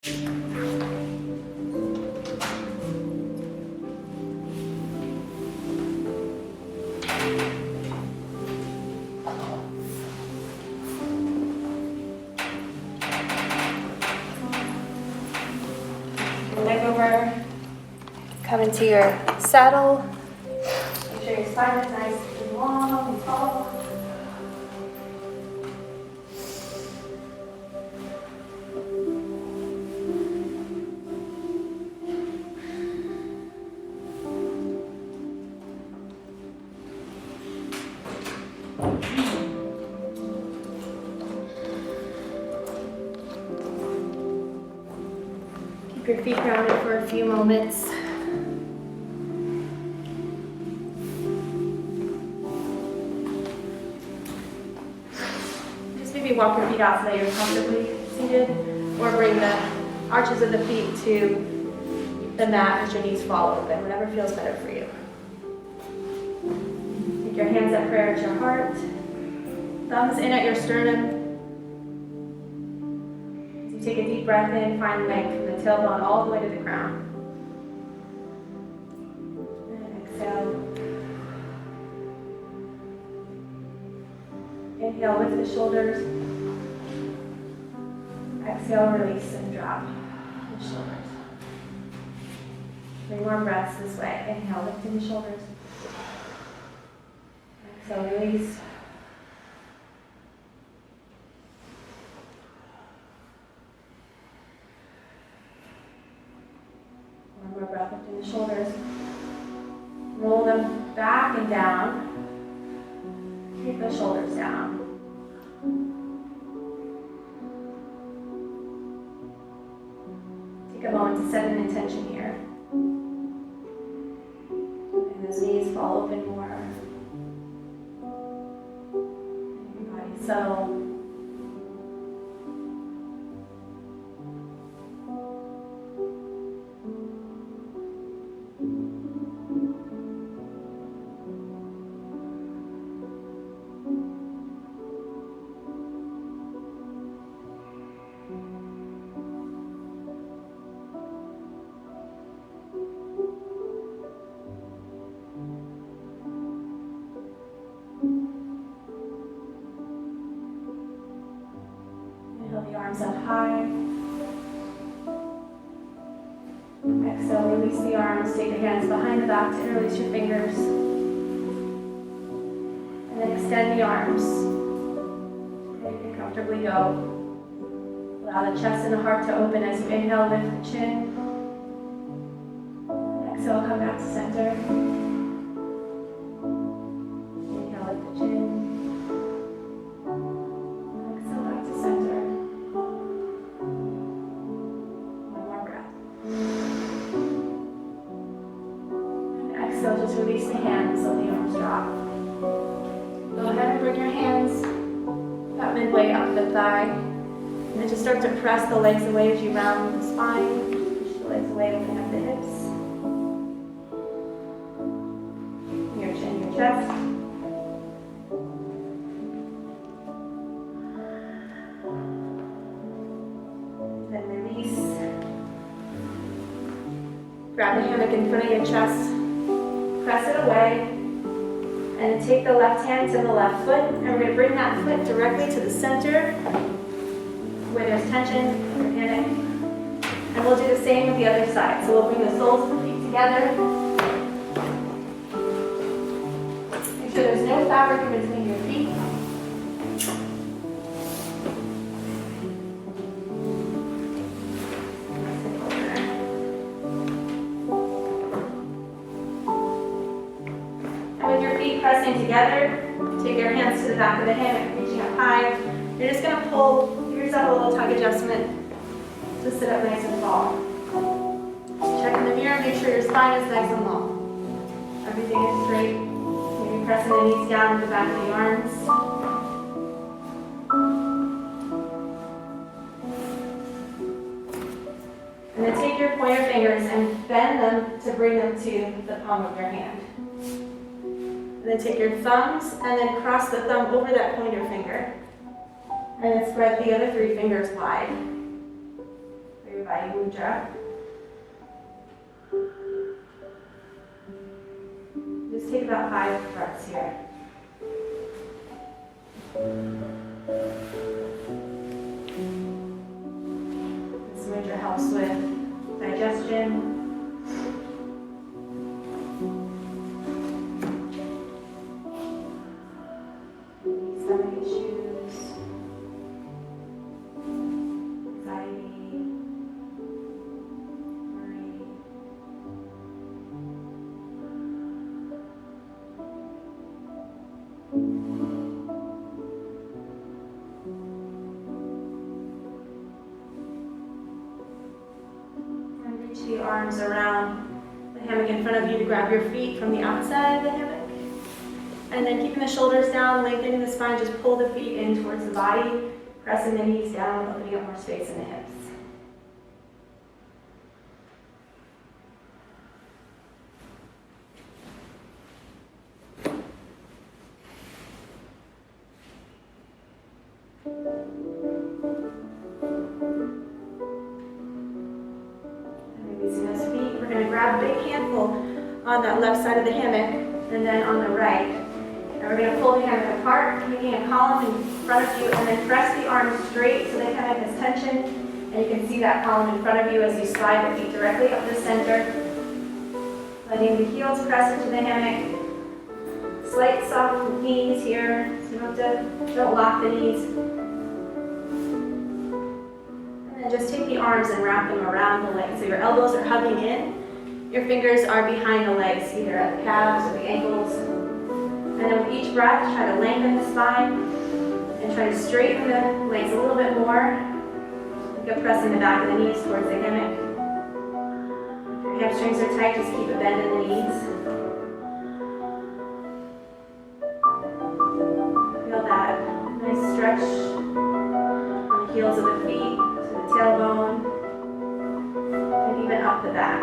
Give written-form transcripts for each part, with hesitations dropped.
Leg over, come into your saddle. Make sure your spine is nice and long and tall. Keep your feet grounded for a few moments. Just maybe walk your feet out so that you're comfortably seated, or bring the arches of the feet to the mat as your knees fall open, whatever feels better for you. Take your hands at prayer at your heart, thumbs in at your sternum. Take a deep breath in, find length from the tailbone all the way to the crown. And exhale. Inhale, lift the shoulders. Exhale, release and drop the shoulders. 3 more breaths this way. Inhale, lifting the shoulders. Exhale, release. One more breath, lifting the shoulders. Roll them back and down. Keep the shoulders down. Take a moment to set an intention here. And those knees fall open more. Your body settle. The arms up high. Exhale, release the arms. Take your hands behind the back to interlace your fingers. And then extend the arms. You can comfortably go. Allow the chest and the heart to open as you inhale, lift the chin. Exhale, come back to center. Inhale, lift the chin. So just release the hands, so the arms drop. Go ahead and bring your hands about midway up the thigh. And then just start to press the legs away as you round the spine. Push the legs away, open up the hips. Your chin, your chest. Then release. Grab the hammock in front of your chest. Press it away, and then take the left hand to the left foot, and we're going to bring that foot directly to the center where there's tension or panic. And we'll do the same with the other side. So we'll bring the soles of the feet together. Make sure there's no fabric in between your feet. Pressing together, take your hands to the back of the hammock, reaching up high. You're just going to pull, give yourself a little tug adjustment to sit up nice and tall. Check in the mirror, make sure your spine is nice and long. Everything is straight. Maybe pressing the knees down to the back of the arms. And then take your pointer fingers and bend them to bring them to the palm of your hand. And then take your thumbs and then cross the thumb over that pointer finger. And then spread the other 3 fingers wide. So you're Vayu Mudra. Just take about 5 breaths here. This mudra helps with digestion. Stomach issues, anxiety, worry. And reach the arms around the hammock in front of you to grab your feet from the outside of the hammock. And then keeping the shoulders down, lengthening the spine, just pull the feet in towards the body, pressing the knees down, opening up more space in the hips. And releasing those feet, we're going to grab a big handful on that left side of the hammock, and then on the right. And we're going to pull the hammock apart, making a column in front of you, and then press the arms straight so the hammock has tension. And you can see that column in front of you as you slide the feet directly up the center. Letting the heels press into the hammock. Slight soft knees here, so don't lock the knees. And then just take the arms and wrap them around the legs. So your elbows are hugging in. Your fingers are behind the legs, either at the calves or the ankles. And then with each breath, try to lengthen the spine and try to straighten the legs a little bit more. You can press in the back of the knees towards the hammock. If your hamstrings are tight, just keep a bend in the knees. Feel that nice stretch on the heels of the feet to the tailbone and even up the back.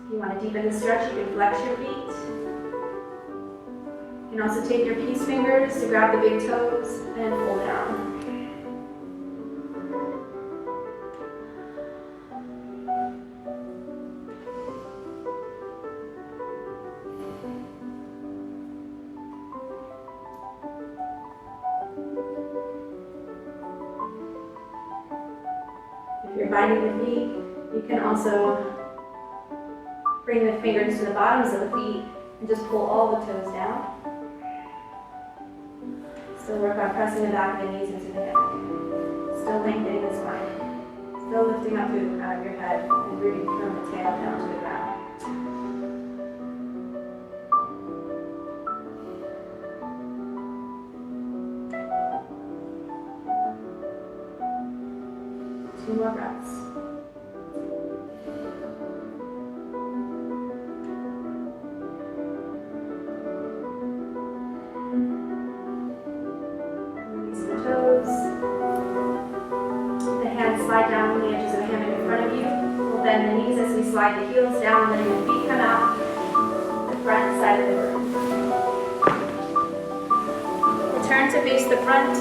If you want to deepen the stretch, you can flex your feet. You can also take your peace fingers to grab the big toes and pull down. If you're binding the feet, you can also bring the fingers to the bottoms of the feet and just pull all the toes down. Still work on pressing the back of the knees into the hip. Still lengthening the spine. Still lifting up through the crown of your head and rooting from the tail down to the ground. 2 more breaths. Release the toes. The hands slide down from the edges of the hammock in front of you. We'll bend the knees as we slide the heels down, letting the feet come out the front side of the room. Return to face the front.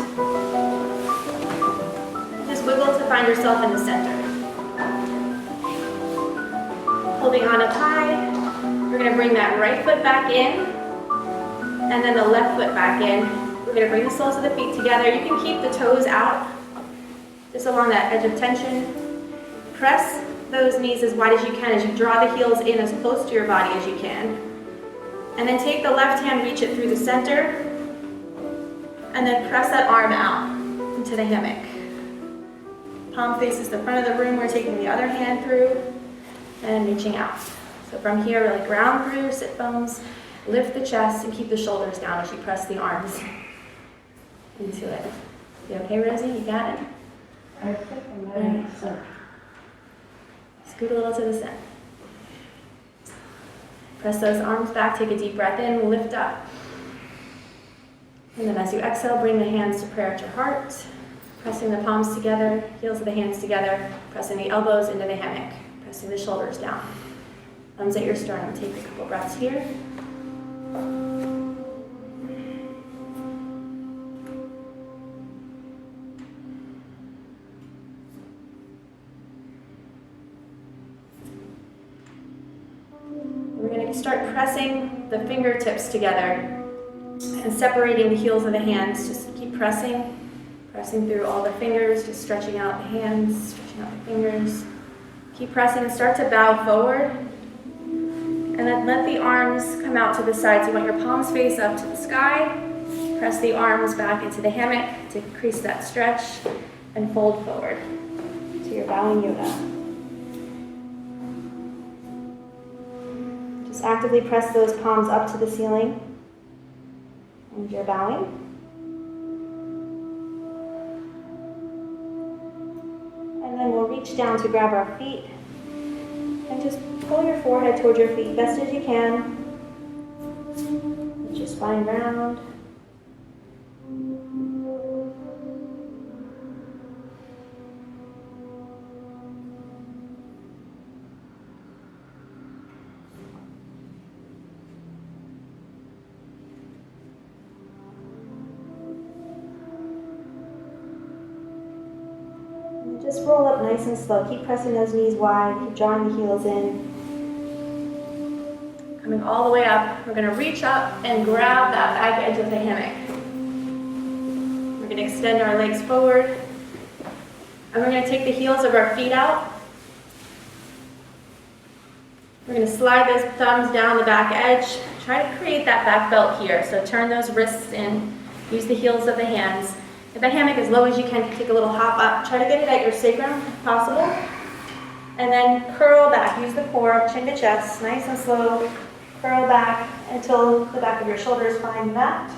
Wiggle to find yourself in the center. Holding on up high, we're going to bring that right foot back in, and then the left foot back in. We're going to bring the soles of the feet together. You can keep the toes out, just along that edge of tension. Press those knees as wide as you can as you draw the heels in as close to your body as you can. And then take the left hand, reach it through the center, and then press that arm out into the hammock. Palm faces the front of the room. We're taking the other hand through and reaching out. So from here, really ground through your sit bones, lift the chest, and keep the shoulders down as you press the arms into it. You okay, Rosie? You got it? I think I'm ready, sir. Scoot a little to the center. Press those arms back. Take a deep breath in. Lift up. And then as you exhale, bring the hands to prayer at your heart. Pressing the palms together, heels of the hands together, pressing the elbows into the hammock, pressing the shoulders down. Thumbs at your sternum. Take a couple breaths here. you start pressing the fingertips together and separating the heels of the hands. Just keep pressing through all the fingers, just stretching out the hands, stretching out the fingers. Keep pressing and start to bow forward. And then let the arms come out to the side. So you want your palms face up to the sky. Press the arms back into the hammock to increase that stretch and fold forward to your bowing yoga. Just actively press those palms up to the ceiling and you're bowing. And then we'll reach down to grab our feet and just pull your forehead towards your feet best as you can. Let your spine round. Just roll up nice and slow. Keep pressing those knees wide. Keep drawing the heels in. Coming all the way up. We're going to reach up and grab that back edge of the hammock. We're going to extend our legs forward. And we're going to take the heels of our feet out. We're going to slide those thumbs down the back edge. Try to create that back belt here. So turn those wrists in. Use the heels of the hands. If the hammock as low as you can, take a little hop up. Try to get it at your sacrum if possible. And then curl back. Use the core, chin to chest, nice and slow. Curl back until the back of your shoulders find that.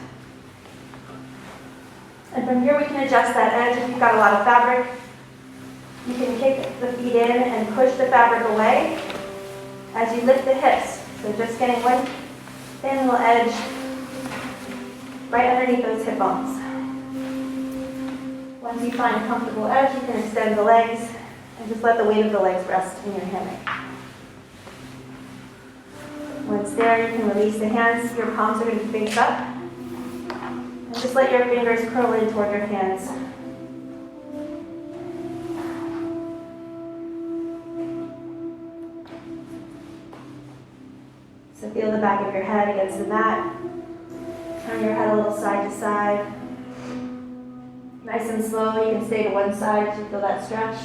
And from here we can adjust that edge. If you've got a lot of fabric, you can kick the feet in and push the fabric away as you lift the hips. So just getting one thin little edge right underneath those hip bones. Once you find a comfortable edge, you can extend the legs and just let the weight of the legs rest in your hammock. Once there, you can release the hands. Your palms are going to face up. And just let your fingers curl in toward your hands. So feel the back of your head against the mat. Turn your head a little side to side. Nice and slow, you can stay to one side as you feel that stretch.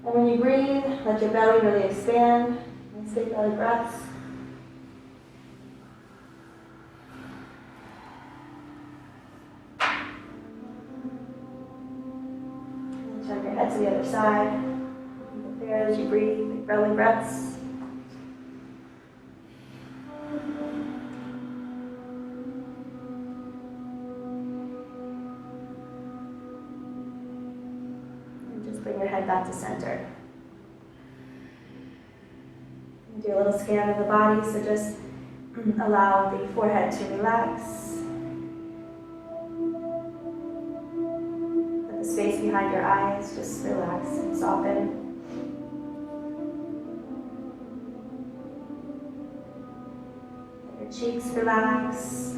And when you breathe, let your belly really expand. Nice big belly breaths. And turn your head to the other side. Keep it there as you breathe, big belly breaths. Bring your head back to center. And do a little scan of the body, so just allow the forehead to relax. Let the space behind your eyes just relax and soften. Let your cheeks relax.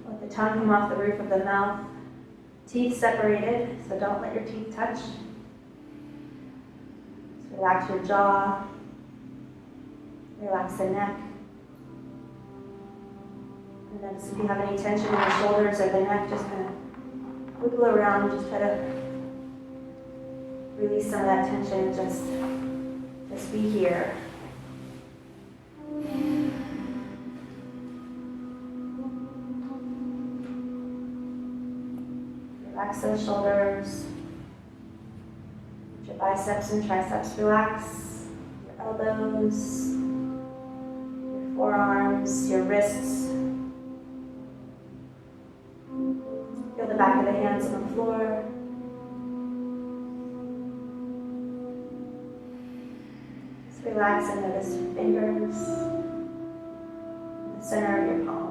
Let the tongue come off the roof of the mouth. Teeth separated, so don't let your teeth touch. Just relax your jaw. Relax the neck. And then if you have any tension in the shoulders or the neck, just kind of wiggle around and just try to release some of that tension. Just be here. Relax those shoulders. Let your biceps and triceps relax. Your elbows, your forearms, your wrists. Feel the back of the hands on the floor. Just relax and notice your fingers in the center of your palm.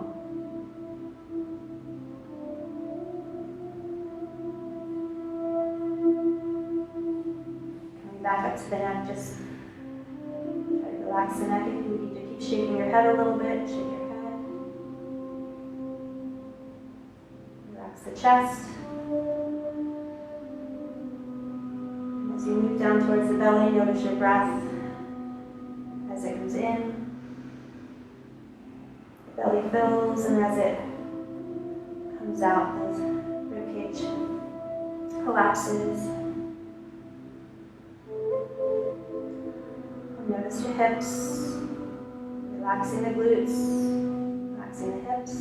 Back up to the neck, just try to relax the neck. If you need to keep shaking your head a little bit, shake your head. Relax the chest. And as you move down towards the belly, notice your breath. in, the belly fills, and as it comes out, the ribcage collapses. Notice your hips, relaxing the glutes, relaxing the hips,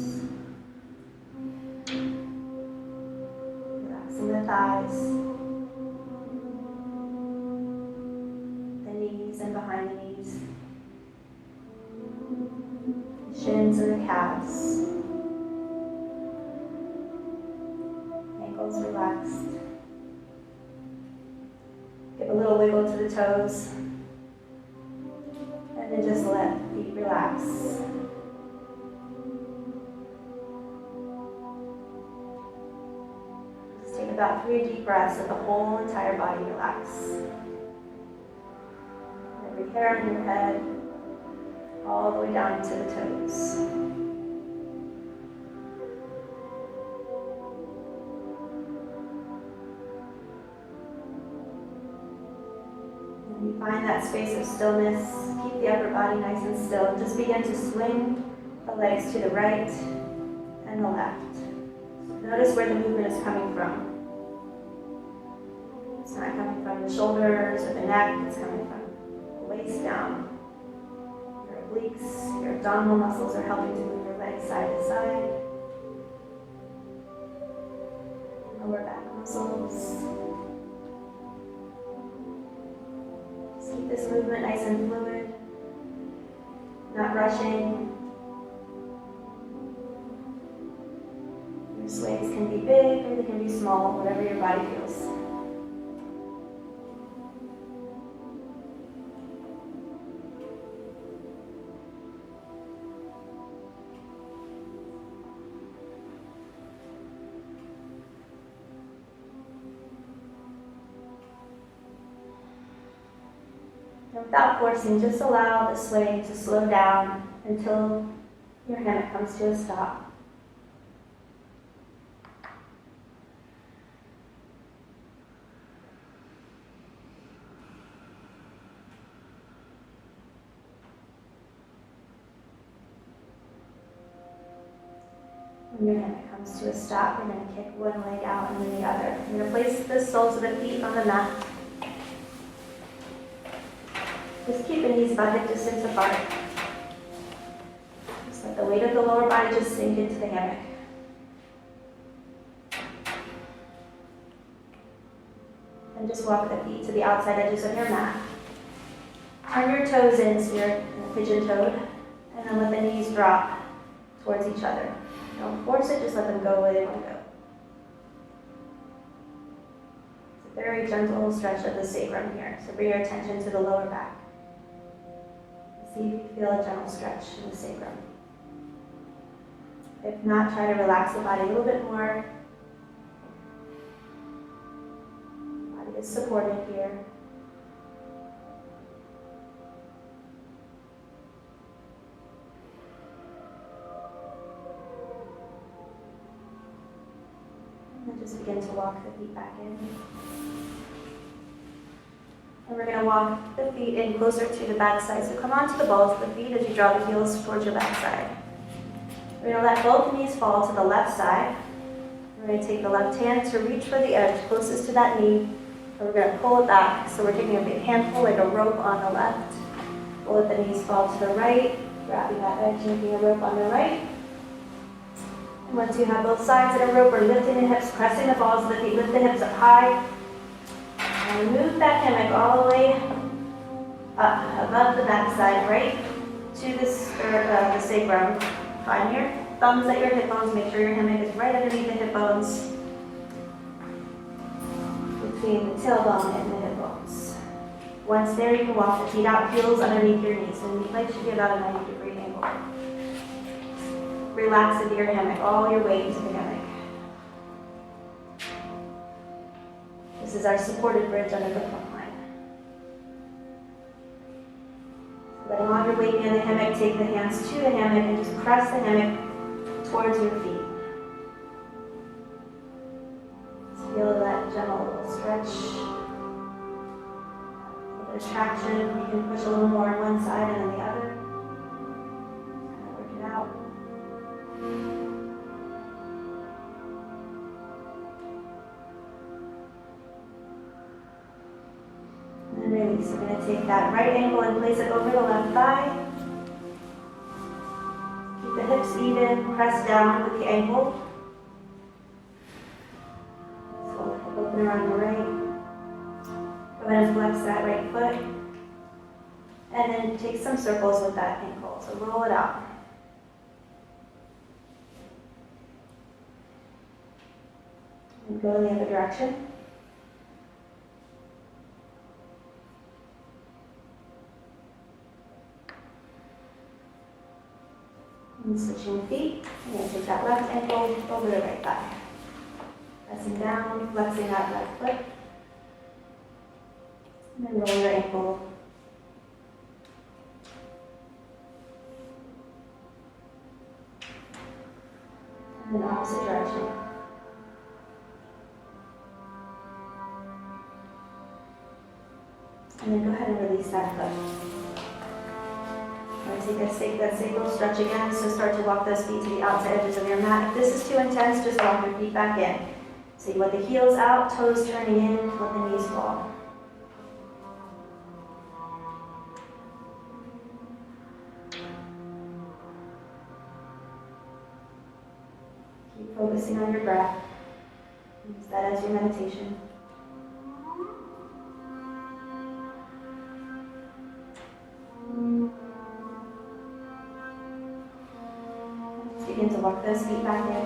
relaxing the thighs, the knees and behind the knees, the shins and the calves, ankles relaxed. Give a little wiggle to the toes. And then just let feet relax. Just take about 3 deep breaths so the whole entire body relax. Every hair on your head, all the way down to the toes. When you find that space of stillness, keep the upper body nice and still. Just begin to swing the legs to the right and the left. Notice where the movement is coming from. It's not coming from the shoulders or the neck, it's coming from the waist down. Your obliques, your abdominal muscles are helping to move your legs side to side. Lower back muscles. Keep this movement nice and fluid, not rushing. Your sways can be big or they can be small, whatever your body feels. Without forcing, just allow the sway to slow down until your hammock comes to a stop. When your hammock comes to a stop, you're going to kick one leg out and then the other. You're going to place the soles of the feet on the mat. Just keep the knees about hip distance apart. Just let the weight of the lower body just sink into the hammock. And just walk the feet to the outside edges of your mat. Turn your toes in so you're pigeon-toed, and then let the knees drop towards each other. Don't force it, just let them go where they want to go. It's a very gentle stretch of the sacrum here, so bring your attention to the lower back. See if you feel a gentle stretch in the sacrum. If not, try to relax the body a little bit more. Body is supported here. And just begin to walk the feet back in. And we're going to walk the feet in closer to the back side. So come onto the balls of the feet as you draw the heels towards your back side. We're going to let both knees fall to the left side. We're going to take the left hand to reach for the edge closest to that knee. And we're going to pull it back. So we're taking a big handful like a rope on the left. We'll let the knees fall to the right, grabbing that edge, making a rope on the right. And once you have both sides in a rope, we're lifting the hips, pressing the balls of the feet, lift the hips up high. And move that hammock all the way up above the backside, right to the sacrum. Find your thumbs at your hip bones. Make sure your hammock is right underneath the hip bones, between the tailbone and the hip bones. Once there, you can walk the feet out, heels underneath your knees, and your legs should be about a 90-degree angle. Relax into your hammock, all your weight into the hammock. This is our supported bridge under the plumb line. Letting all your weight be in the hammock, take the hands to the hammock and just press the hammock towards your feet. Just feel that gentle little stretch. A little bit of traction. You can push a little more on one side and then the other. release. We're going to take that right ankle and place it over the left thigh. Keep the hips even, press down with the ankle. So hip opener on the right. Go ahead and flex that right foot. And then take some circles with that ankle. So roll it out. And go in the other direction. And switching feet. I'm going to take that left ankle over the right thigh. Pressing down, flexing that left foot. And then roll your ankle. And then opposite direction. And then go ahead and release that foot. Take that sacral stretch again, so start to walk those feet to the outside edges of your mat. If this is too intense, just walk your feet back in. So you let the heels out, toes turning in, let the knees fall. Keep focusing on your breath. Use that as your meditation. Begin to walk those feet back in.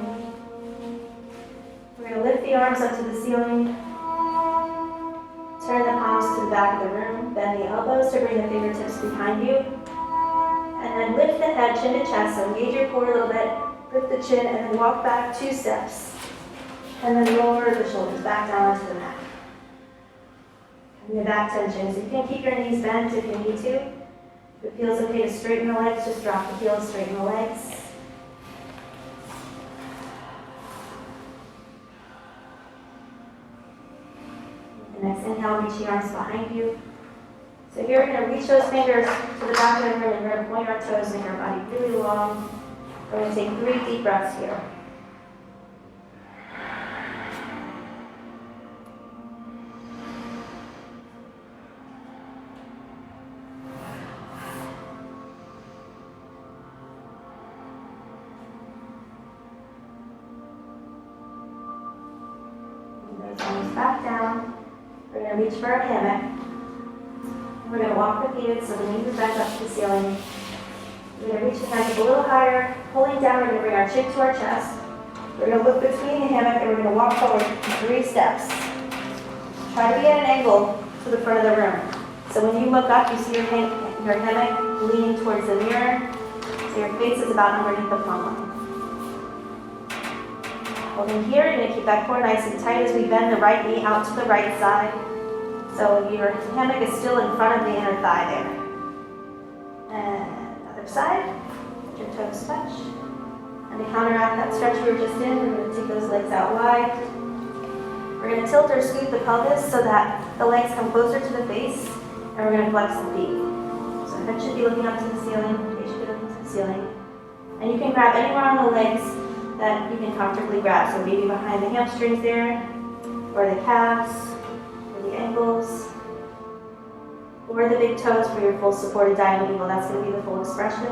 We're going to lift the arms up to the ceiling. Turn the palms to the back of the room. Bend the elbows to bring the fingertips behind you. And then lift the head, chin to chest. So engage your core a little bit. Lift the chin and then walk back 2 steps. And then lower the shoulders back down onto the mat. And your back tension. So you can keep your knees bent if you need to. If it feels okay to straighten the legs, just drop the heels, straighten the legs. Next inhale, reach the arms behind you. So here we're going to reach those fingers to the back of the room and we're going to point our toes, make our body really long. We're going to take 3 deep breaths here. And those arms back down. We're going to reach for our hammock. We're going to walk the feet so the knees are bent up to the ceiling. We're going to reach the hands up a little higher. Pulling down, we're going to bring our chin to our chest. We're going to look between the hammock and we're going to walk forward 3 steps. Try to be at an angle to the front of the room. So when you look up, you see your hammock leaning towards the mirror. So your face is about underneath the plumb line. Holding here, you're going to keep that core nice and tight as we bend the right knee out to the right side. So your hammock is still in front of the inner thigh there. And other side, let your toes touch. And to counteract that stretch we were just in, we're going to take those legs out wide. We're going to tilt or scoot the pelvis so that the legs come closer to the face. And we're going to flex the feet. So the head should be looking up to the ceiling, face should be looking to the ceiling. And you can grab anywhere on the legs that you can comfortably grab. So maybe behind the hamstrings there, or the calves, or the ankles, or the big toes for your full supported diamond eagle. That's going to be the full expression.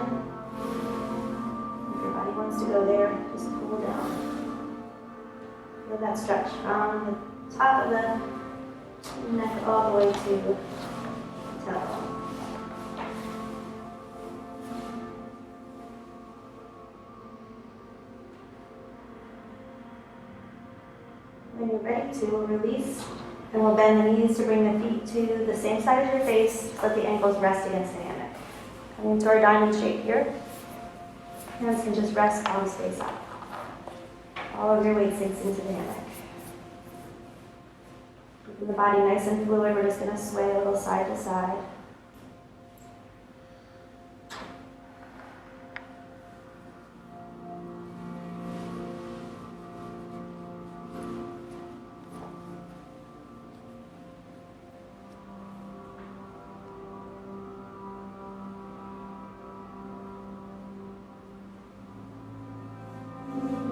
If your body wants to go there, just pull down. Feel that stretch from the top of the neck all the way to the tailbone. When you're ready to, we'll release and we'll bend the knees to bring the feet to the same side as your face. Let the ankles rest against the hammock. Coming into our diamond shape here. Hands can just rest, palms face up. All of your weight sinks into the hammock. Keeping the body nice and fluid, we're just going to sway a little side to side.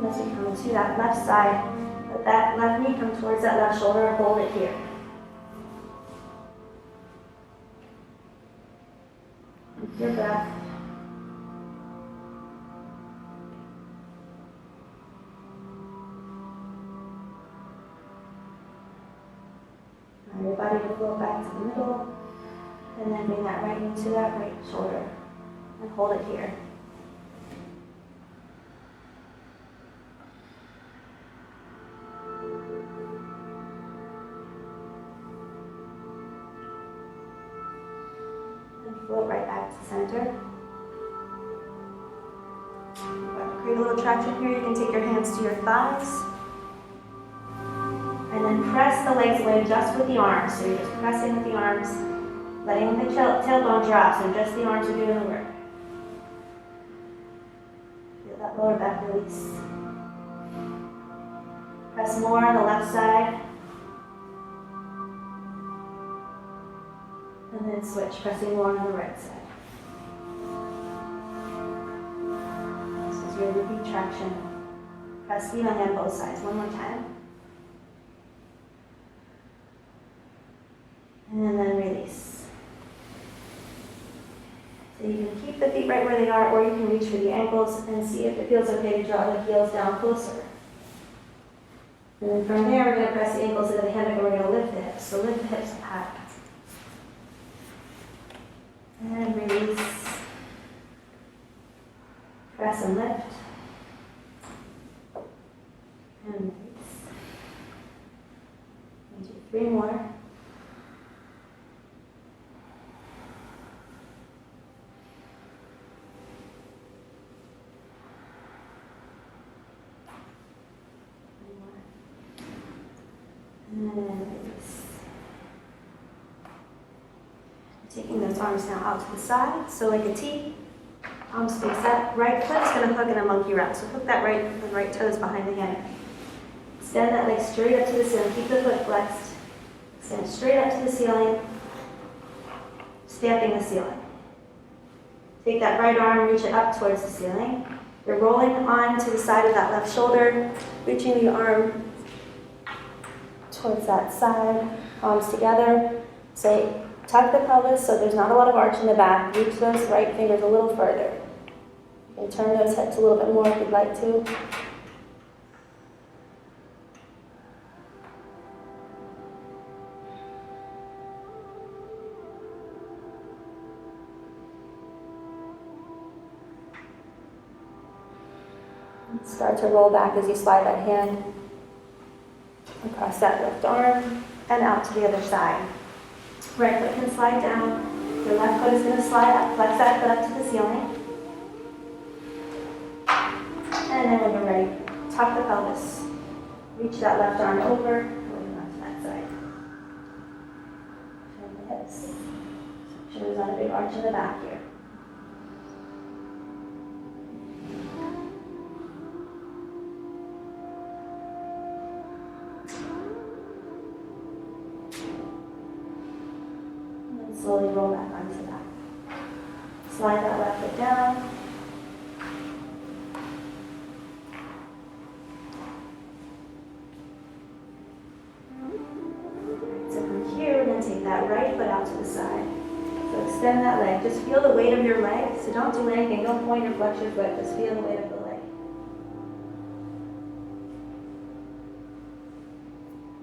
As you come to that left side, let that left knee come towards that left shoulder and hold it here. Your breath. Allow your body to flow back to the middle, and then bring that right knee to that right shoulder, and hold it here. And float right back to center. Create a little traction here. You can take your hands to your thighs. And then press the legs away just with the arms. So you're just pressing with the arms, letting the tailbone drop, so just the arms are doing the work. Feel that lower back release. Press more on the left side. And then switch, pressing more on the right side. This is your repeat traction. Press evenly on both sides. One more time. And then release. So you can keep the feet right where they are, or you can reach for the ankles and see if it feels okay to draw the heels down closer. And then from there, we're going to press the ankles into the hammock and we're going to lift the hips. So lift the hips up high. And release. Press and lift. And release. And do 3 more. And release. Taking those arms now out to the side, so like a T. Arms face up. Right foot is going to hook in a monkey wrap. So hook that the right toes behind the hammock. Extend that leg straight up to the ceiling. Keep the foot flexed. Extend straight up to the ceiling. Stamping the ceiling. Take that right arm, reach it up towards the ceiling. You're rolling on to the side of that left shoulder, reaching the arm towards that side, palms together. Say, tuck the pelvis so there's not a lot of arch in the back. Reach those right fingers a little further. You can turn those hips a little bit more if you'd like to. And start to roll back as you slide that hand across that left arm and out to the other side. Right foot can slide down. Your left foot is going to slide up. Flex that foot up to the ceiling. And then when you're ready, tuck the pelvis. Reach that left arm over. Going on to that side. Turn the hips. Shoulders on a big arch in the back here. Slowly roll back onto that. Slide that left foot down. So from here, we're going to take that right foot out to the side. So extend that leg. Just feel the weight of your leg. So don't do anything. Don't point or flex your foot. Just feel the weight of the leg.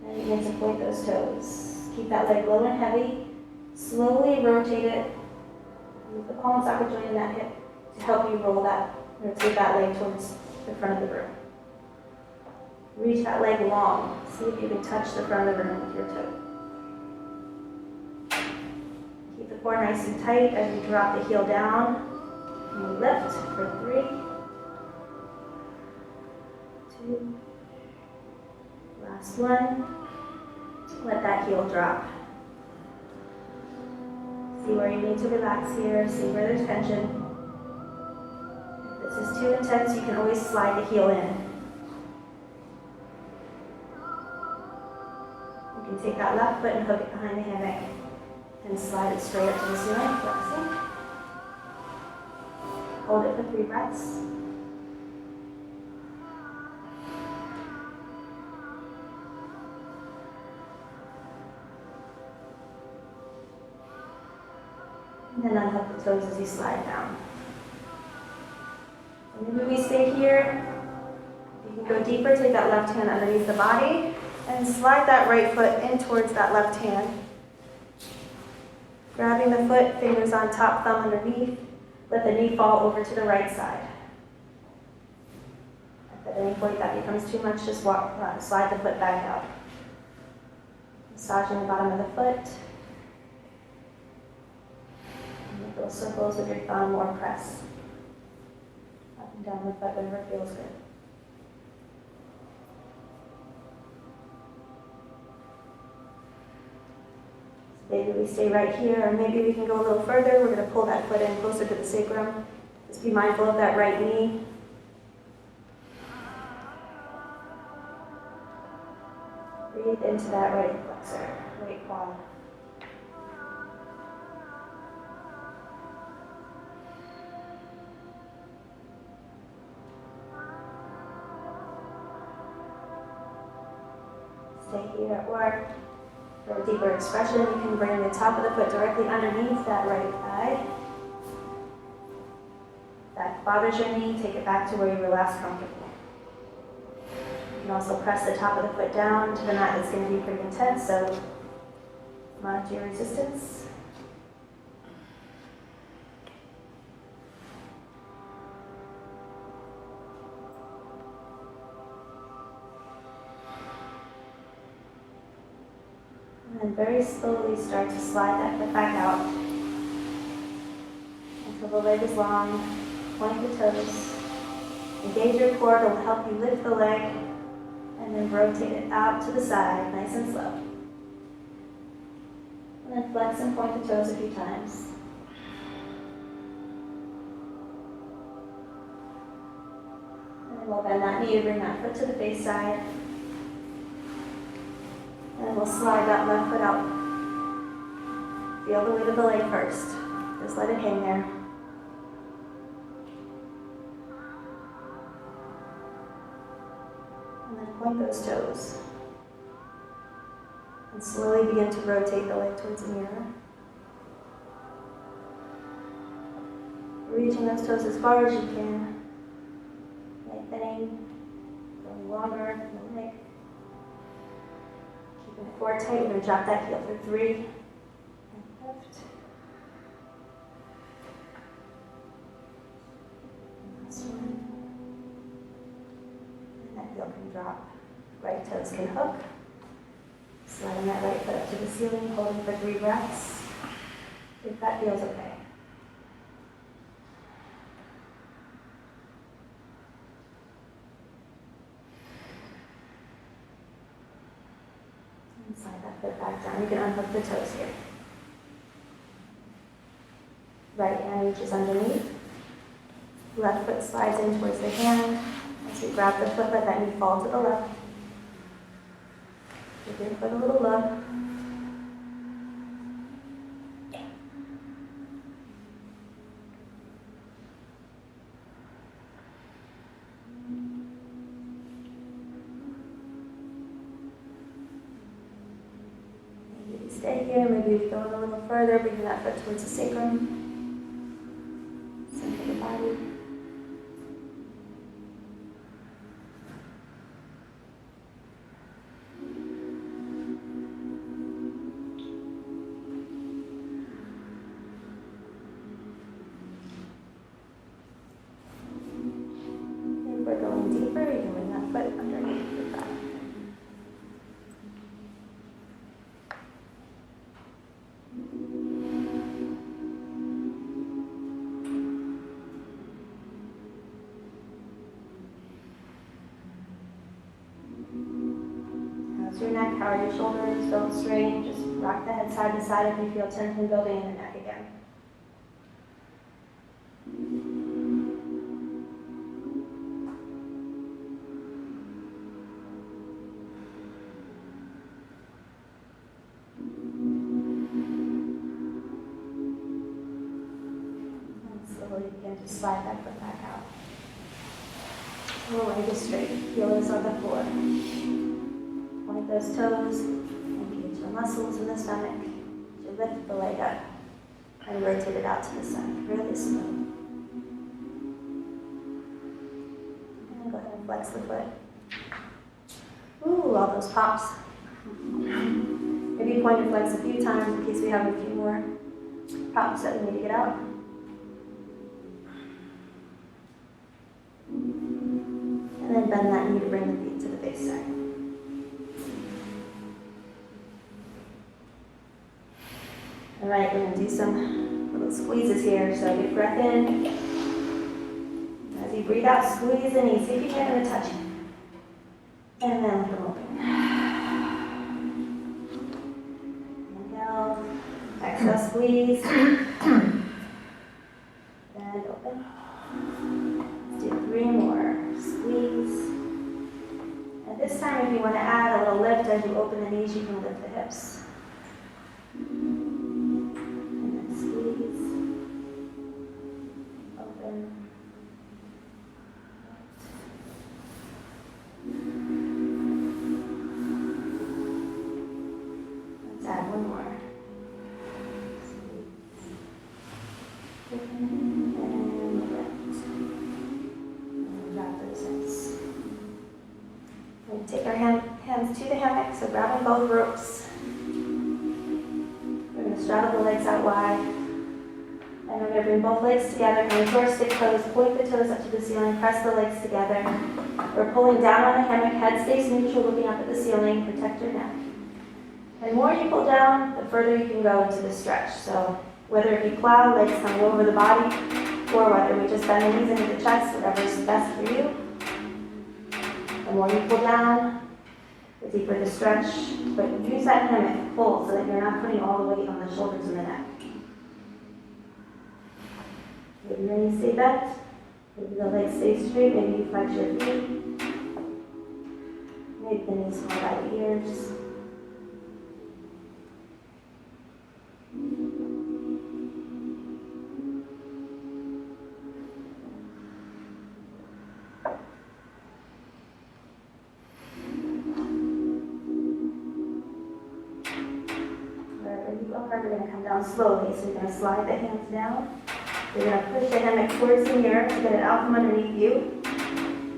And begin to point those toes. Keep that leg low and heavy. Slowly rotate it. Move the palms upward, joining that hip to help you rotate that leg towards the front of the room. Reach that leg long. See if you can touch the front of the room with your toe. Keep the core nice and tight as you drop the heel down. And you lift for 3, 2, last one. Let that heel drop. See where you need to relax here, see where there's tension. If this is too intense, you can always slide the heel in. You can take that left foot and hook it behind the hammock and slide it straight up to the ceiling, flexing. Hold it for 3 breaths. And then unhook the toes as you slide down. And maybe we stay here. You can go deeper, take that left hand underneath the body, and slide that right foot in towards that left hand. Grabbing the foot, fingers on top, thumb underneath. Let the knee fall over to the right side. If at any point that becomes too much, just slide the foot back out. Massaging the bottom of the foot. Make little circles with your thumb or press up and down the foot, whatever feels good. Maybe we stay right here, or maybe we can go a little further. We're going to pull that foot in closer to the sacrum. Just be mindful of that right knee. Breathe into that right flexor, right quad. Stay here, or for a deeper expression, you can bring the top of the foot directly underneath that right thigh. If that bothers your knee, take it back to where you were last comfortable. You can also press the top of the foot down to the mat that's going to be pretty intense, so monitor your resistance. And then very slowly start to slide that foot back out until the leg is long. Point the toes. Engage your core. It will help you lift the leg and then rotate it out to the side, nice and slow. And then flex and point the toes a few times. And then we'll bend that knee to bring that foot to the face side. And we'll slide that left foot out. Feel the weight of the leg first. Just let it hang there. And then point those toes. And slowly begin to rotate the leg towards the mirror. Reaching those toes as far as you can. Lengthening, going longer in the leg. Keeping the core tight, we're going to drop that heel for 3. And left. And last one. And that heel can drop. Right toes can hook. Sliding that right foot up to the ceiling, holding for 3 breaths. If that feels okay. And slide that foot back down. You can unhook the toes here. Right hand reaches underneath. Left foot slides in towards the hand. As you grab the foot, let that knee fall to the left. Give your foot a little love. Maybe we stay here, maybe we go a little further, bringing that foot towards the sacrum. Center of the body. Your neck, how are your shoulders? Don't strain, just rock the head side to side if you feel tension building in the neck again. And slowly begin to slide that foot back out. The leg is straight, heel is on the floor. Point those toes, engage the muscles in the stomach to lift the leg up. And rotate it out to the side, really slow. And go ahead and flex the foot. Ooh, all those pops. Maybe point and flex a few times in case we have a few more pops that we need to get out. And then bend that knee to bring the feet to the face side. All right, we're going to do some little squeezes here. So big breath in. As you breathe out, squeeze the knees. See if you can get them to touch. And then let them open. Inhale. Exhale, squeeze. And open. Let's do 3 more. Squeeze. And this time, if you want to add a little lift as you open the knees, you can lift the hips. Take our hands to the hammock, so grabbing both ropes. We're going to straddle the legs out wide. And we're going to bring both legs together, going to our stick pose, point the toes up to the ceiling, press the legs together. We're pulling down on the hammock, head stays neutral, looking up at the ceiling, protect your neck. And the more you pull down, the further you can go into the stretch. So whether it be plow, legs coming over the body, or whether we just bend the knees into the chest, whatever is best for you. The more you pull down, the deeper the stretch, but use that hammock full so that you're not putting all the weight on the shoulders and the neck. Maybe your knees stay bent, maybe the legs stay straight, maybe you flex your feet. Maybe the knees fall by the ears. We're going to come down slowly, so you're going to slide the hands down. You're going to push the hammock towards the mirror to get it out from underneath you.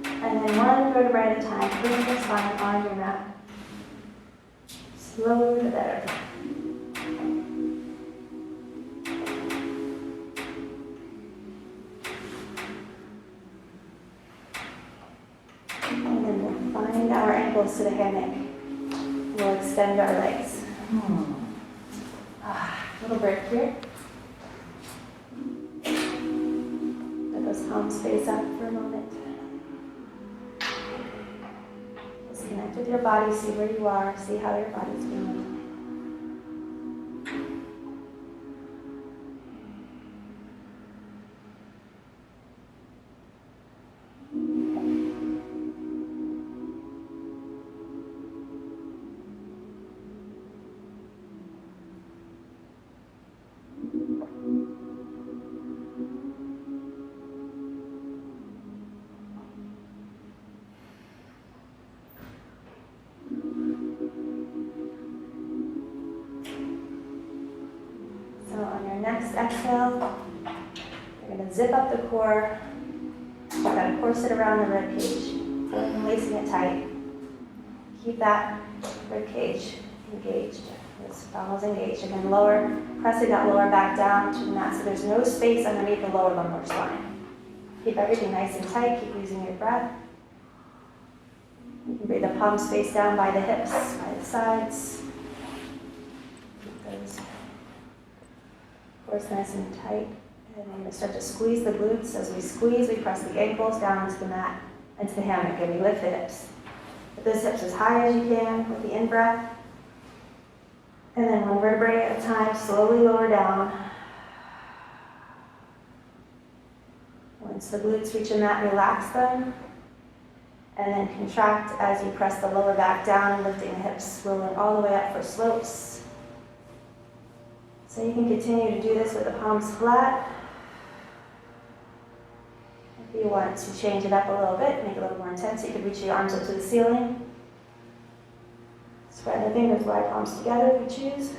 And then one vertebrae at a time, push the spine on your mat. Slower the better. And then we'll find our ankles to the hammock. We'll extend our legs. Little break here. Let those palms face up for a moment. Just connect with your body, see where you are, see how your body's feeling. Next exhale, you're going to zip up the core. You've got to corset around the rib cage, and lacing it tight. Keep that rib cage engaged. This funnel's engaged. Again, pressing that lower back down to the mat so there's no space underneath the lower lumbar spine. Keep everything nice and tight. Keep using your breath. You can bring the palms face down by the hips, by the sides. Keep those course nice and tight. And we're going to start to squeeze the glutes. As we squeeze, we press the ankles down into the mat, into the hammock, and we lift the hips. Lift those hips as high as you can with the in-breath. And then one vertebrae at a time, slowly lower down. Once the glutes reach a mat, relax them. And then contract as you press the lower back down, lifting the hips, rolling all the way up for slopes. So you can continue to do this with the palms flat. If you want to change it up a little bit, make it a little more intense, you could reach your arms up to the ceiling. Spread the fingers, wide palms together if you choose.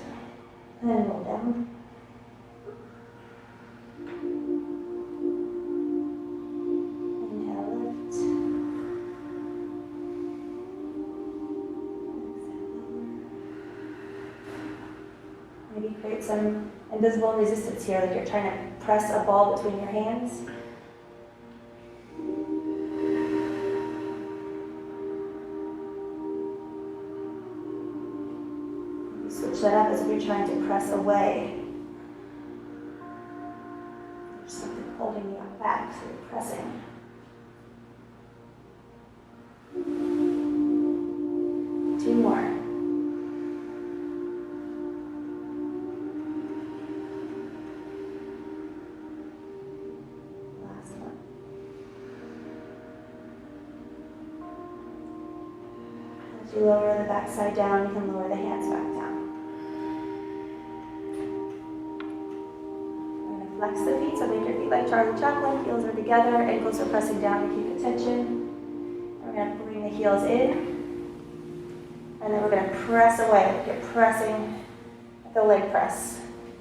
And then roll down. Maybe create some invisible resistance here, like you're trying to press a ball between your hands. You switch that up as if you're trying to press away. There's something holding you back, so you're pressing. Two more. Last one. As you lower the backside down, you can lower the hands back down. We're going to flex the feet, so make your feet like Charlie Chaplin. Heels are together, ankles are pressing down to keep attention. We're going to bring the heels in. And then we're going to press away, like you're pressing like a leg press,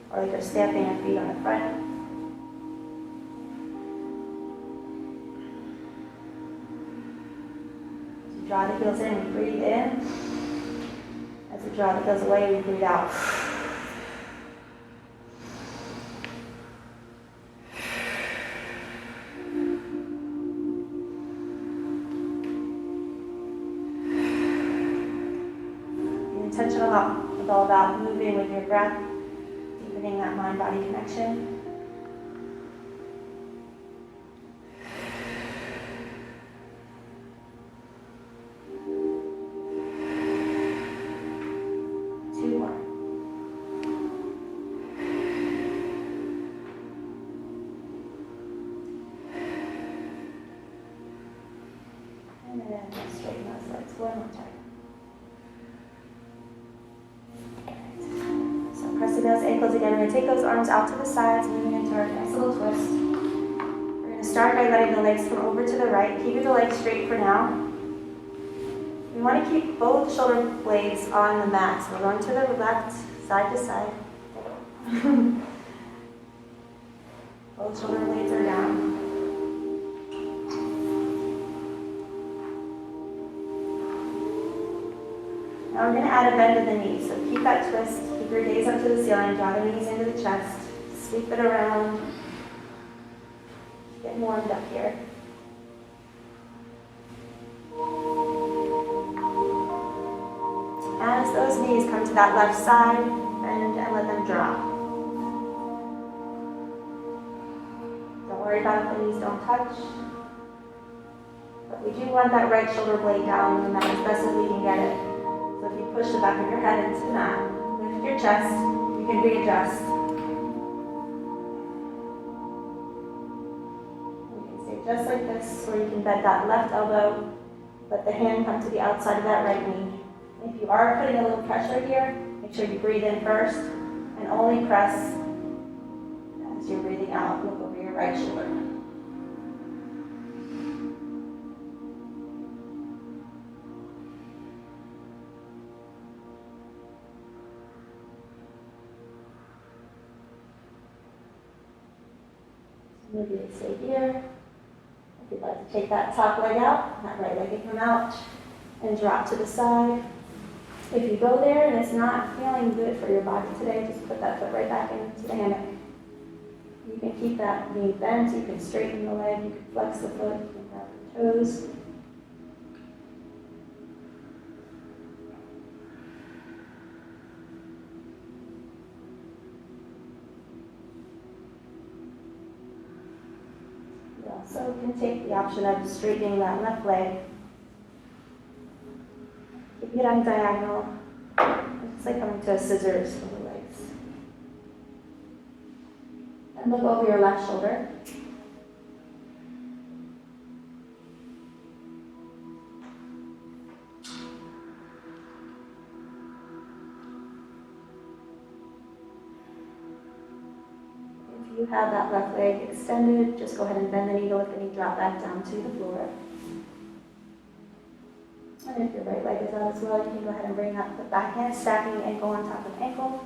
or like you're stamping your feet on the front. As you draw the heels in, we breathe in. As you draw the heels away, we breathe out. Intentional is all about moving with your breath, deepening that mind-body connection. Two more. And then straighten those legs one more time. Pressing those ankles again. We're going to take those arms out to the sides, moving into our nice little twist. We're going to start by letting the legs come over to the right. Keeping the legs straight for now. We want to keep both shoulder blades on the mat. So we're going to the left, side to side. Both shoulder blades are down. Now we're going to add a bend to the knees. So keep that twist. Keep your gaze up to the ceiling. Draw the knees into the chest. Sweep it around. Get warmed up here. As those knees come to that left side, bend and let them drop. Don't worry about if the knees don't touch. But we do want that right shoulder blade down on the mat as best as we can get it. So if you push the back of your head into the mat, lift your chest, you can readjust. You can stay just like this, or you can bend that left elbow, let the hand come to the outside of that right knee. If you are putting a little pressure here, make sure you breathe in first, and only press as you're breathing out. Look over your right shoulder. Maybe you stay here. If you'd like to take that top leg out, that right leg can come out and drop to the side. If you go there and it's not feeling good for your body today, just put that foot right back into the hammock. You can keep that knee bent, you can straighten the leg, you can flex the foot, you can grab the toes. You also can take the option of straightening that left leg. Keep it on diagonal. It's like coming to a scissors for the legs. And look over your left shoulder. If you have that left leg extended, just go ahead and bend the knee to let the knee drop back down to the floor. And if your right leg is out as well, you can go ahead and bring up the back hand, stacking ankle on top of ankle.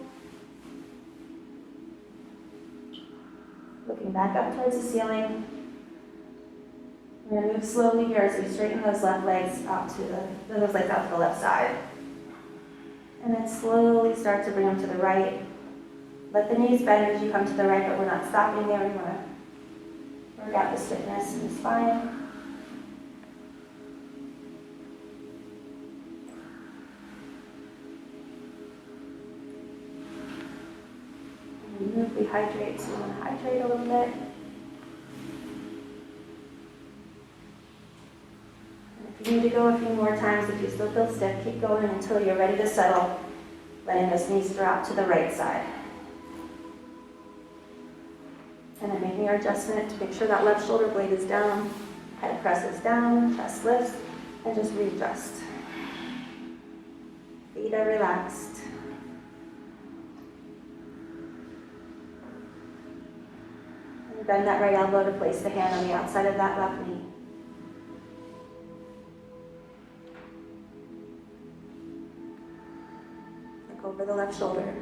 Looking back up towards the ceiling. We're going to move slowly here as we straighten those left legs out to the left side. And then slowly start to bring them to the right. Let the knees bend as you come to the right, but we're not stopping there. We want to work out the stiffness in the spine. And move, we hydrate, so we want to hydrate a little bit. And if you need to go a few more times, if you still feel stiff, keep going until you're ready to settle, letting those knees drop to the right side. And then making our adjustment to make sure that left shoulder blade is down, head presses down, chest lifts, and just readjust. Feet are relaxed. And bend that right elbow to place the hand on the outside of that left knee. Look over the left shoulder.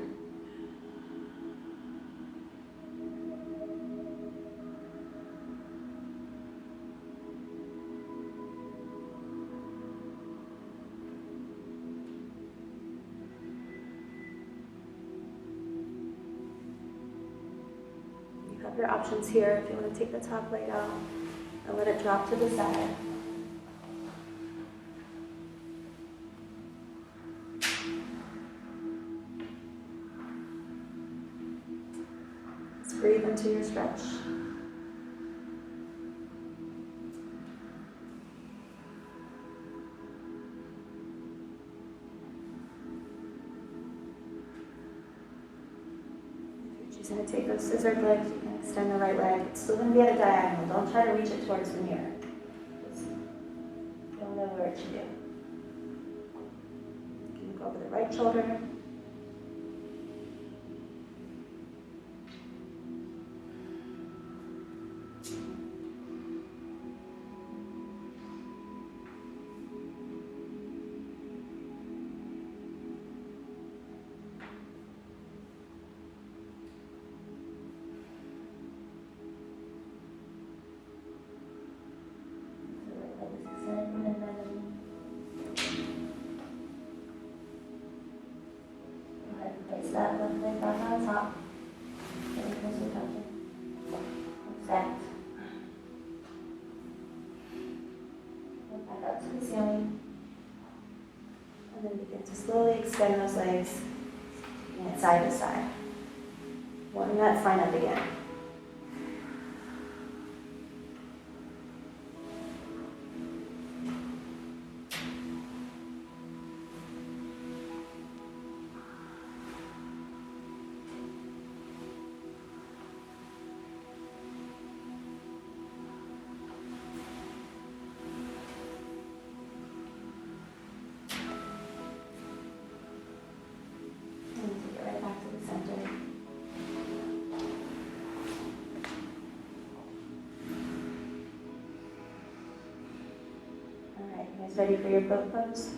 Your options here if you want to take the top leg out and let it drop to the side. Just breathe into your stretch. If you're choosing to take those scissored legs, you can extend the right leg. It's still going to be at a diagonal. Don't try to reach it towards the mirror. Just don't know where it should do. You can look over the right shoulder. That left leg back on top. Very close to touching. Exact. Look back up to the ceiling. And then begin to slowly extend those legs side to side. Warming that spine up again. Ready for your boat pose?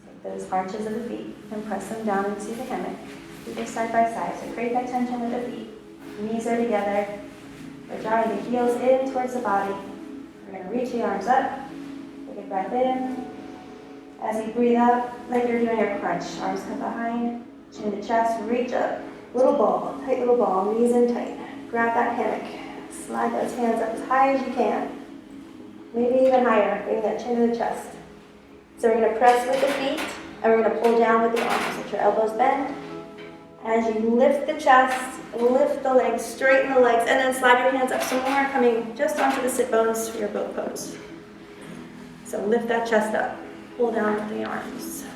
Take those arches of the feet and press them down into the hammock. Feet are side by side, so create that tension with the feet. Knees are together. We're drawing the heels in towards the body. We're going to reach the arms up. Take a breath in. As you breathe out, like you're doing a crunch. Arms come behind, chin to chest, reach up. Little ball, tight little ball, knees in tight. Grab that hammock. Slide those hands up as high as you can. Maybe even higher, bring that chin to the chest. So we're going to press with the feet, and we're going to pull down with the arms. Let your elbows bend. As you lift the chest, lift the legs, straighten the legs, and then slide your hands up some more, coming just onto the sit bones for your boat pose. So lift that chest up, pull down with the arms.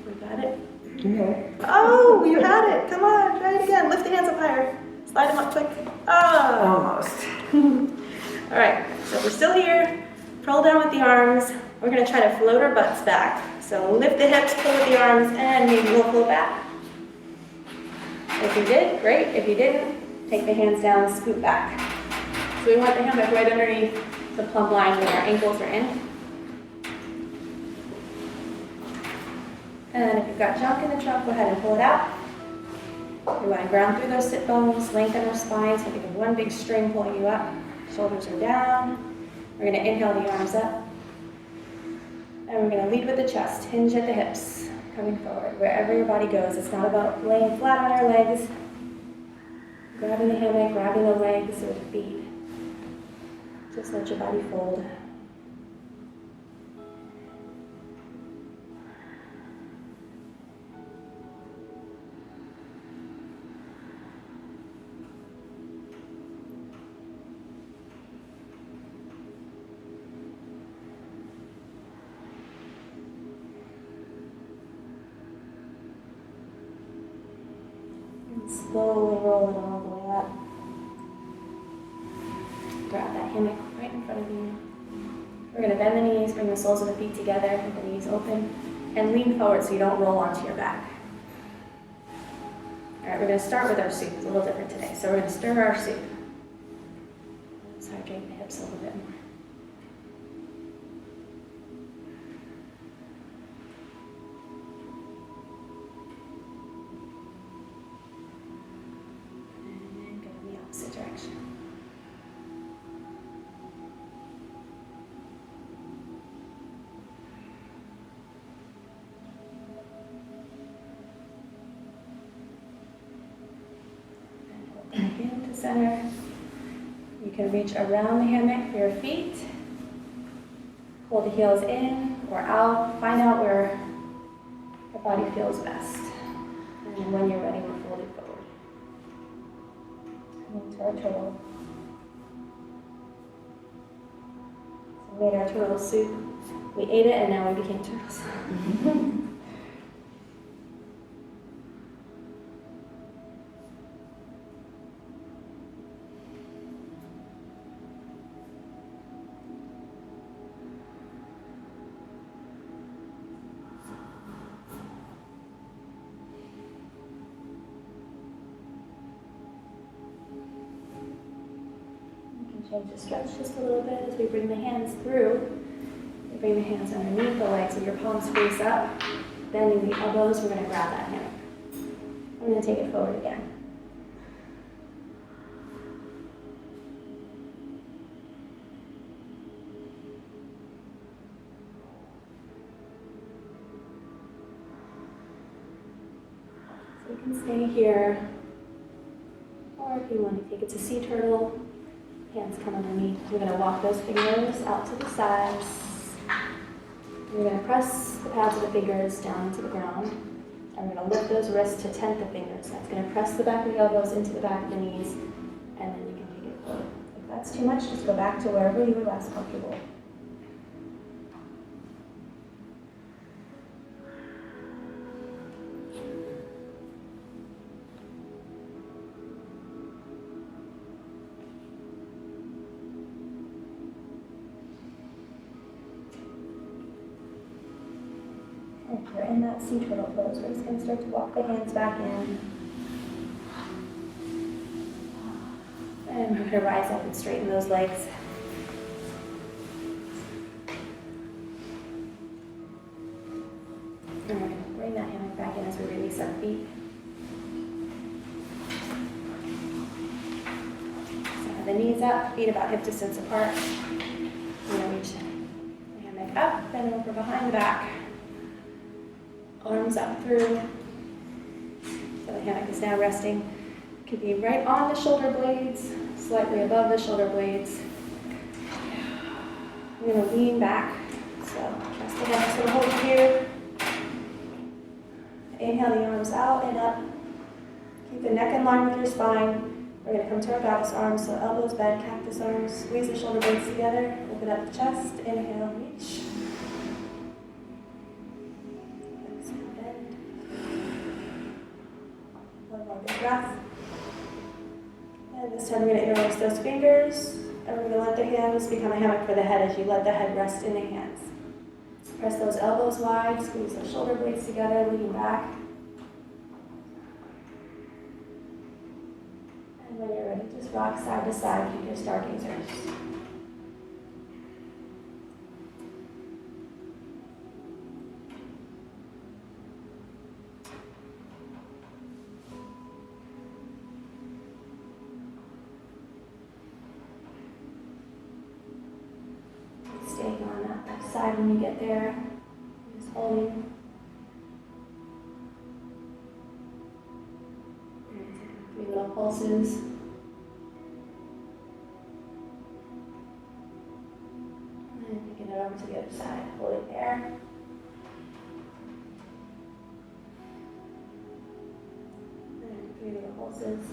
We got it? Okay. Oh, you had it. Come on, try it again. Lift the hands up higher. Slide them up quick. Oh. Almost. All right, so we're still here. Pull down with the arms. We're going to try to float our butts back. So lift the hips, pull with the arms, and maybe we'll float back. If you did, great. If you didn't, take the hands down, scoot back. So we want the hammock right underneath the plumb line where our ankles are in. And if you've got junk in the trunk, go ahead and pull it out. We want to ground through those sit bones, lengthen our spine, so think of one big string pulling you up. Shoulders are down. We're going to inhale the arms up. And we're going to lead with the chest, hinge at the hips. coming forward. Wherever your body goes, it's not about laying flat on your legs, grabbing the hammock, grabbing the legs or the feet. Just let your body fold. Slowly roll it all the way up. Grab that hammock right in front of you. We're going to bend the knees, bring the soles of the feet together, with the knees open, and lean forward so you don't roll onto your back. All right, we're going to start with our soup. It's a little different today. So we're going to stir our soup. Let's hydrate the hips a little bit more. Direction. And begin to center. You can reach around the hammock for your feet. Pull the heels in or out. Find out where your body feels best. And then when you're ready, we'll fold it forward. Into our turtle. So we made our turtle soup. We ate it and now we became turtles. Change the stretch just a little bit as we bring the hands through. We bring the hands underneath the legs so your palms face up. Bending the elbows, we're going to grab that hammock. I'm going to take it forward again. So you can stay here. Or if you want to take it to sea turtle, hands come underneath. We're going to walk those fingers out to the sides. We're going to press the pads of the fingers down into the ground. And we're going to lift those wrists to tent the fingers. That's going to press the back of the elbows into the back of the knees. And then you can take it forward. If that's too much, just go back to wherever you were last comfortable. We're in that sea turtle pose. We're just going to start to walk the hands back in. And we're going to rise up and straighten those legs. And we're going to bring that hammock back in as we release our feet. So have the knees up, feet about hip distance apart. We're going to reach the hammock up, bend over behind the back. Arms up through. So the hammock is now resting. It could be right on the shoulder blades, slightly above the shoulder blades. We're going to lean back. So trust the hammock's going to hold you here. Inhale the arms out and up. Keep the neck in line with your spine. We're going to come to our goddess arms, so elbows bent, cactus arms. Squeeze the shoulder blades together. Open up the chest. Inhale, reach. Big breath. And this time we're going to interlace those fingers, and we're going to let the hands become a hammock for the head as you let the head rest in the hands. Press those elbows wide, squeeze those shoulder blades together, lean back. And when you're ready, just rock side to side, keep your stargazers. Staying on that left side when you get there. Just holding. pulses. And taking it over to the other side. Hold it there. And 3 little pulses.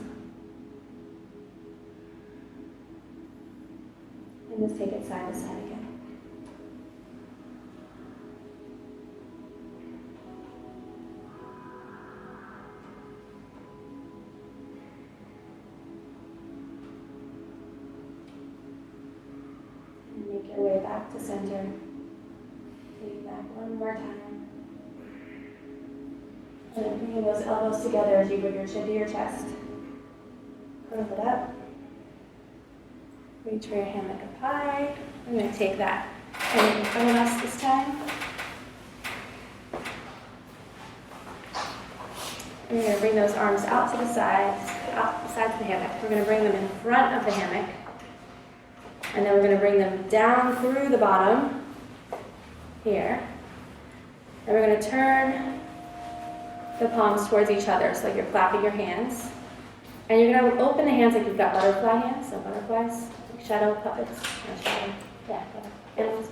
And just take it side to side again. And make your way back to center. Take it back one more time. And then bringing those elbows together as you bring your chin to your chest. Curl it up. Reach for your hammock up high. I'm going to take that and in front of us this time. And we're going to bring those arms out to the sides, out the sides of the hammock. We're going to bring them in front of the hammock. And then we're going to bring them down through the bottom here. And we're going to turn the palms towards each other, so like you're clapping your hands. And you're going to open the hands like you've got butterfly hands, so butterflies, like shadow puppets, or shadow, yeah, animals.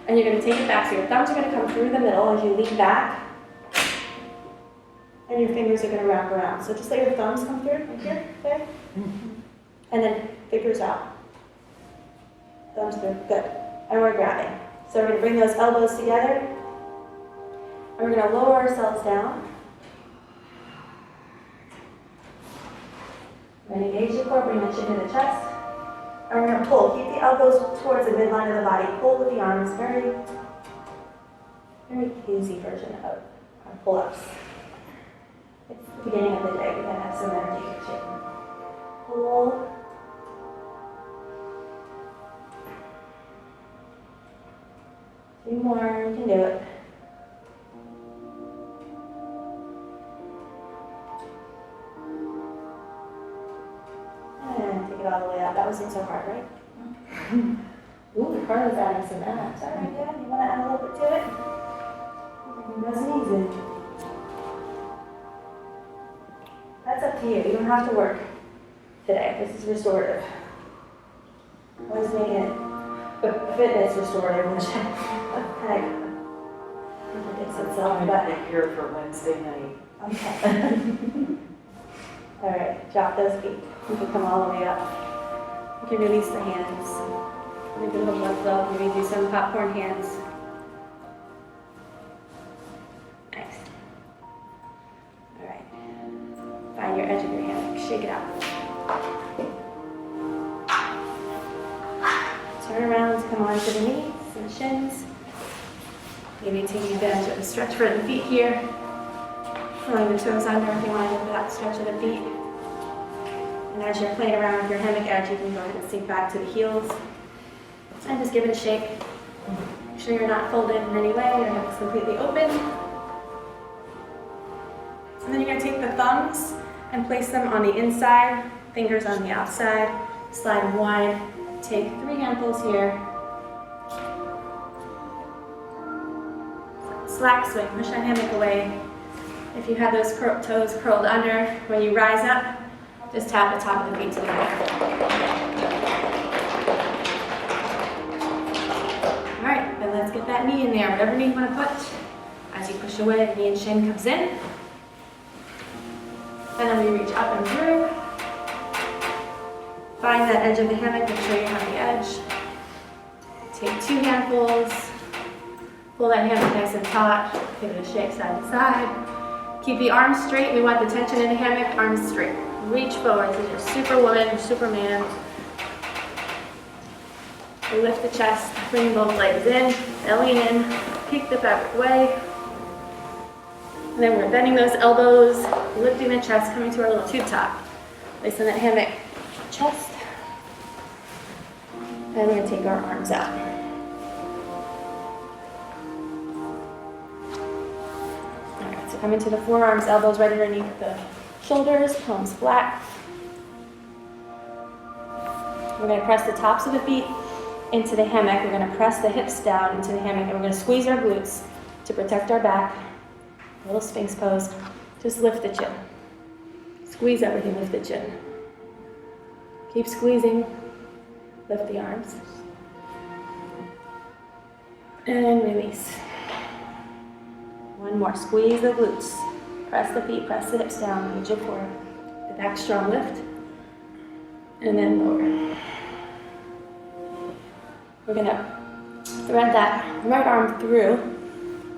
And you're going to take it back, so your thumbs are going to come through the middle as you lean back. And your fingers are going to wrap around. So just let your thumbs come through, like here, okay? And then fingers out. Thumbs through, good. And we're grabbing. So we're going to bring those elbows together. And we're going to lower ourselves down. And engage the core, bring the chin to the chest. And we're going to pull. Keep the elbows towards the midline of the body. Pull with the arms. Very, very easy version of our pull-ups. It's the beginning of the day. We're going to have some energy to chin. Pull. Two more. You can do it. And take it all the way out. That wasn't so hard, right? Ooh, Carla's adding some abs. All right, yeah. You want to add a little bit to it? It wasn't easy. That's up to you. You don't have to work today. This is restorative. I was making it fitness restorative, which kind of contradicts itself. I'm back here for Wednesday night. Okay. All right, drop those feet. You can come all the way up. You can release the hands. Maybe a little blood flow. Maybe do some popcorn hands. Nice. All right. Find your edge of your hammock. Shake it out. Turn around to come onto the knees and the shins. Maybe taking advantage of the stretch for the feet here. Pulling the toes under if you want to go for that stretch of the feet. And as you're playing around with your hammock edge, you can go ahead and sink back to the heels. And just give it a shake. Make sure you're not folded in any way. Your hammock's completely open. And then you're going to take the thumbs and place them on the inside, fingers on the outside. Slide them wide. Take 3 handfuls here. Slack swing. Push that hammock away. If you have those toes curled under, when you rise up, just tap the top of the feet to the ground. All right, then let's get that knee in there. Whatever knee you want to put. As you push away, the knee and shin comes in. And then we reach up and through. Find that edge of the hammock, make sure you have the edge. Take 2 handfuls. Pull that hammock nice and taut. Give it a shake side to side. Keep the arms straight. We want the tension in the hammock, arms straight. Reach forward to your superwoman or superman. Lift the chest, bring both legs in, belly in, kick the fabric away. And then we're bending those elbows, lifting the chest, coming to our little tube top. Placing that hammock chest. And we're going to take our arms out. All right, so come into the forearms, elbows right underneath the shoulders, palms flat. We're going to press the tops of the feet into the hammock. We're going to press the hips down into the hammock, and we're going to squeeze our glutes to protect our back. A little Sphinx pose. Just lift the chin. Squeeze everything, lift the chin. Keep squeezing. Lift the arms. And release. One more. Squeeze the glutes. Press the feet, press the hips down. Reach it forward. The back strong lift. And then lower. We're gonna thread that right arm through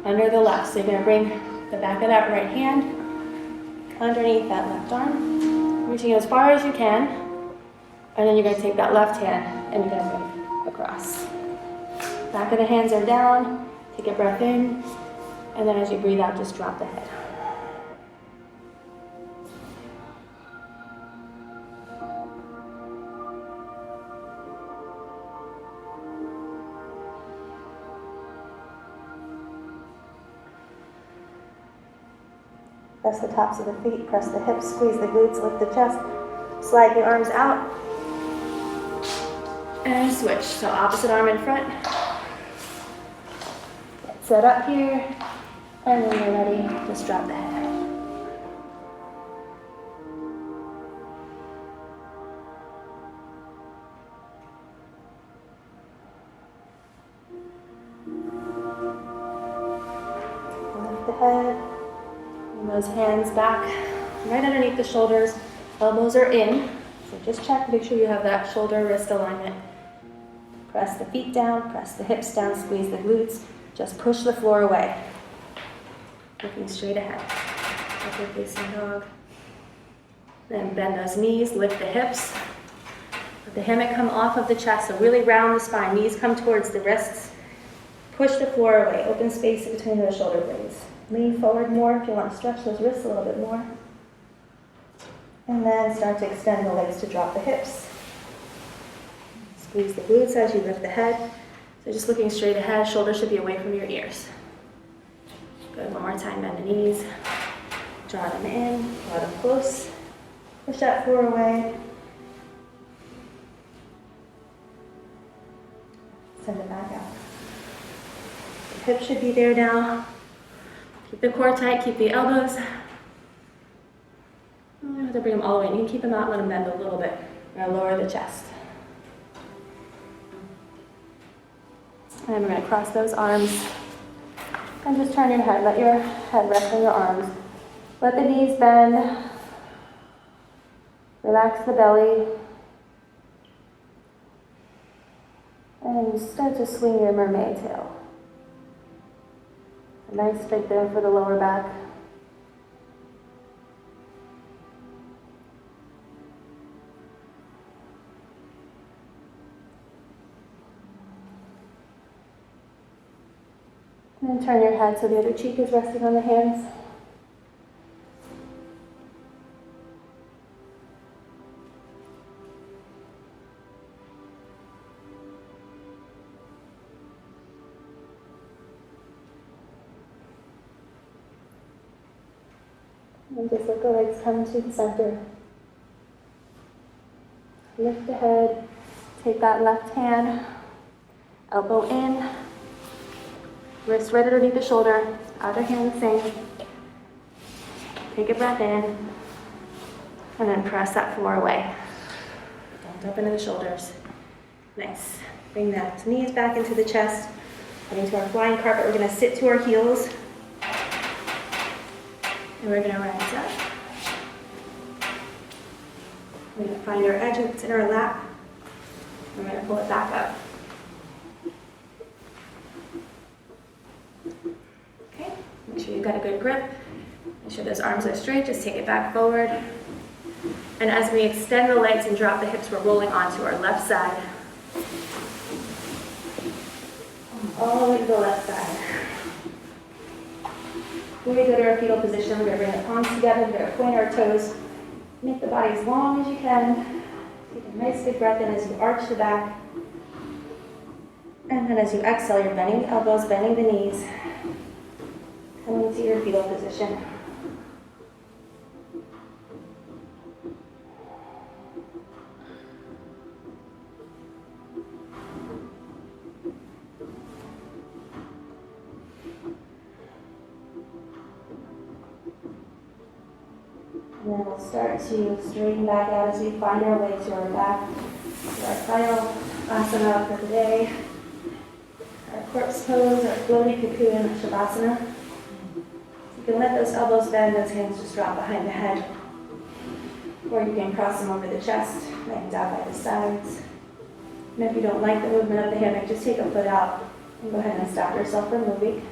under the left. So you're gonna bring the back of that right hand underneath that left arm, reaching as far as you can, and then you're gonna take that left hand and you're gonna move across. Back of the hands are down, take a breath in, and then as you breathe out, just drop the head. Press the tops of the feet, press the hips, squeeze the glutes, lift the chest, slide the arms out, and switch. So opposite arm in front. Get set up here, and when you're ready, just drop the head. Lift the head. Bring those hands back, right underneath the shoulders. Elbows are in, so just check, make sure you have that shoulder-wrist alignment. Press the feet down, press the hips down, squeeze the glutes. Just push the floor away. Looking straight ahead. Upward facing dog. Then bend those knees, lift the hips. Let the hammock come off of the chest, so really round the spine. Knees come towards the wrists. Push the floor away, open space between those shoulder blades. Lean forward more if you want to stretch those wrists a little bit more. And then start to extend the legs to drop the hips. Squeeze the glutes as you lift the head. So just looking straight ahead, shoulders should be away from your ears. Good, one more time, bend the knees. Draw them in, draw them close. Push that floor away. Send it back out. The hips should be there now. Keep the core tight, keep the elbows. You don't have to bring them all the way. You can keep them out, let them bend a little bit. We're going to lower the chest. And we're going to cross those arms. And just turn your head. Let your head rest on your arms. Let the knees bend. Relax the belly. And start to swing your mermaid tail. A nice straight there for the lower back. And then turn your head so the other cheek is resting on the hands. And just let the legs come to the center. Lift the head. Take that left hand. Elbow in. Wrist right underneath the shoulder. Other hand the same. Take a breath in. And then press that floor away. Don't dump into the shoulders. Nice. Bring that knees back into the chest. Getting to our flying carpet. We're going to sit to our heels. And we're going to rise up. We're going to find our edge that's in our lap. We're going to pull it back up. Okay, make sure you've got a good grip. Make sure those arms are straight. Just take it back forward. And as we extend the legs and drop the hips, we're rolling onto our left side. All the way to the left side. When we go to our fetal position, we're going to bring the palms together, we're going to point our toes, make the body as long as you can. Take a nice big breath in as you arch the back. And then as you exhale, you're bending the elbows, bending the knees, coming to your fetal position. And then we'll start to straighten back out as we find our way to our back, to our final asana for the day. Our corpse pose, our floaty cocoon, shavasana. You can let those elbows bend, those hands just drop behind the head. Or you can cross them over the chest, legs out by the sides. And if you don't like the movement of the hammock, just take a foot out and go ahead and stop yourself from moving.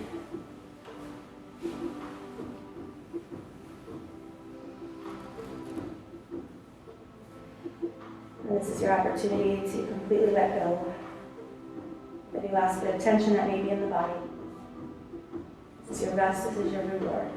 And this is your opportunity to completely let go of any last bit of tension that may be in the body. This is your rest, this is your reward.